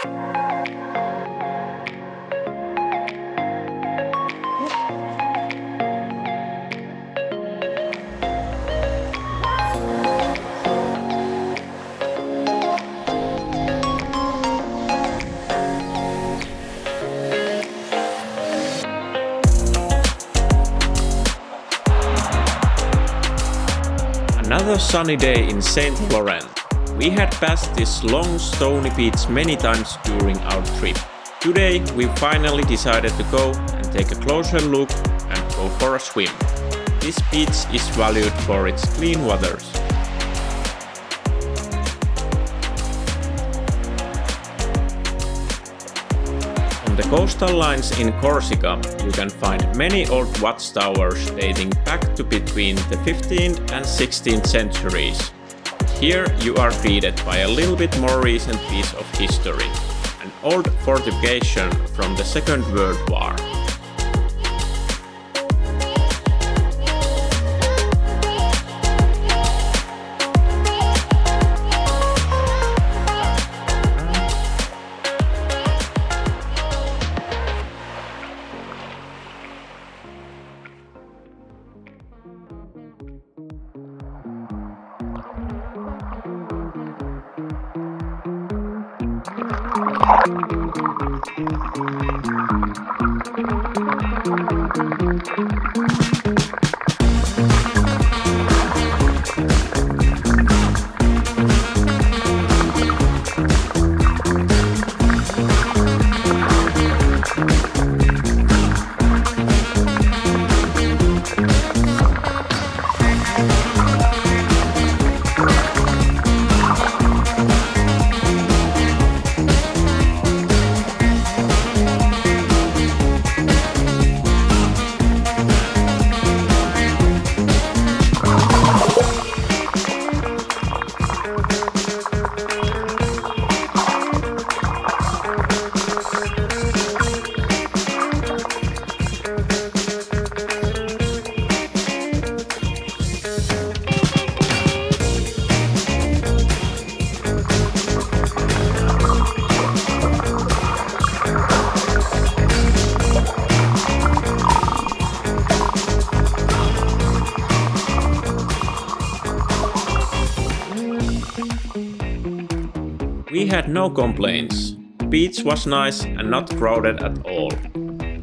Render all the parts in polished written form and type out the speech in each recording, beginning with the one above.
Another sunny day in Saint-Florent. We had passed this long stony beach many times during our trip. Today we finally decided to go and take a closer look and go for a swim. This beach is valued for its clean waters. On the coastal lines in Corsica, you can find many old watchtowers dating back to between the 15th and 16th centuries. Here you are greeted by a little bit more recent piece of history, an old fortification from the Second World War. We had no complaints. The beach was nice and not crowded at all.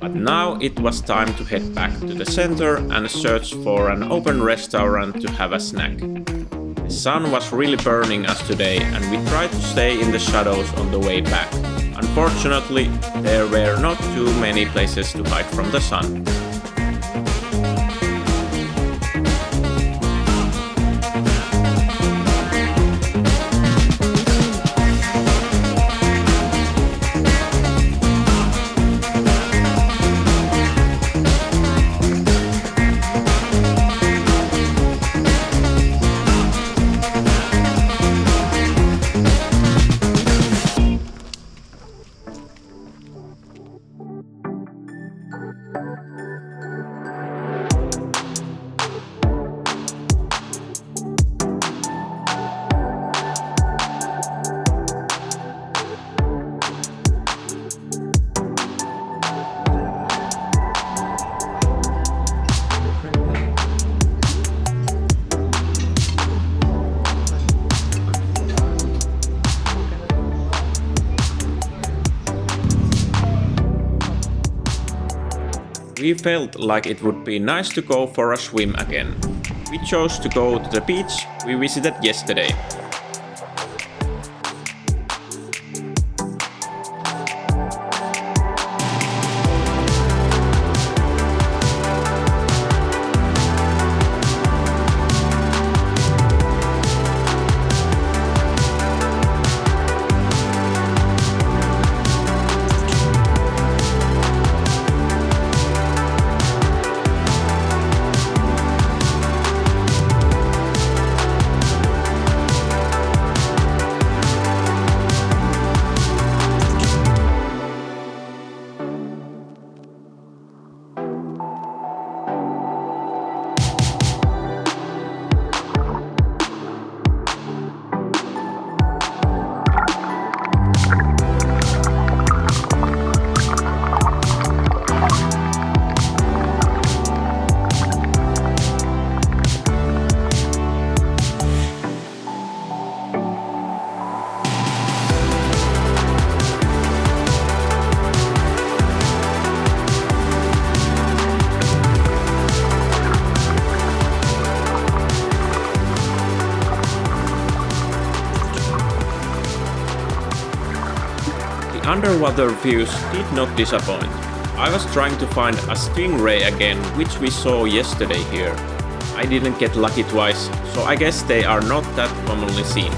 But now it was time to head back to the center and search for an open restaurant to have a snack. The sun was really burning us today and we tried to stay in the shadows on the way back. Unfortunately, there were not too many places to hide from the sun. We felt like it would be nice to go for a swim again. We chose to go to the beach we visited yesterday. The underwater views did not disappoint. I was trying to find a stingray again, which we saw yesterday here. I didn't get lucky twice, so I guess they are not that commonly seen.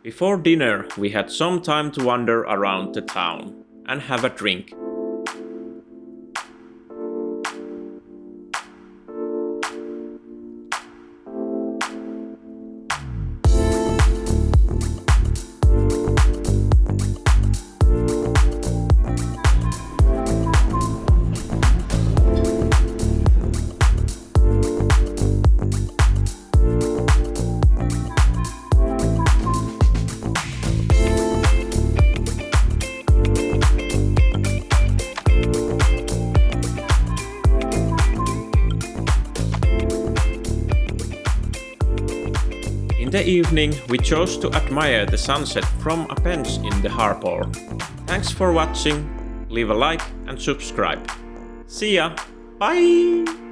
Before dinner, we had some time to wander around the town and have a drink. In the evening, we chose to admire the sunset from a bench in the harbor. Thanks for watching, leave a like and subscribe. See ya, bye!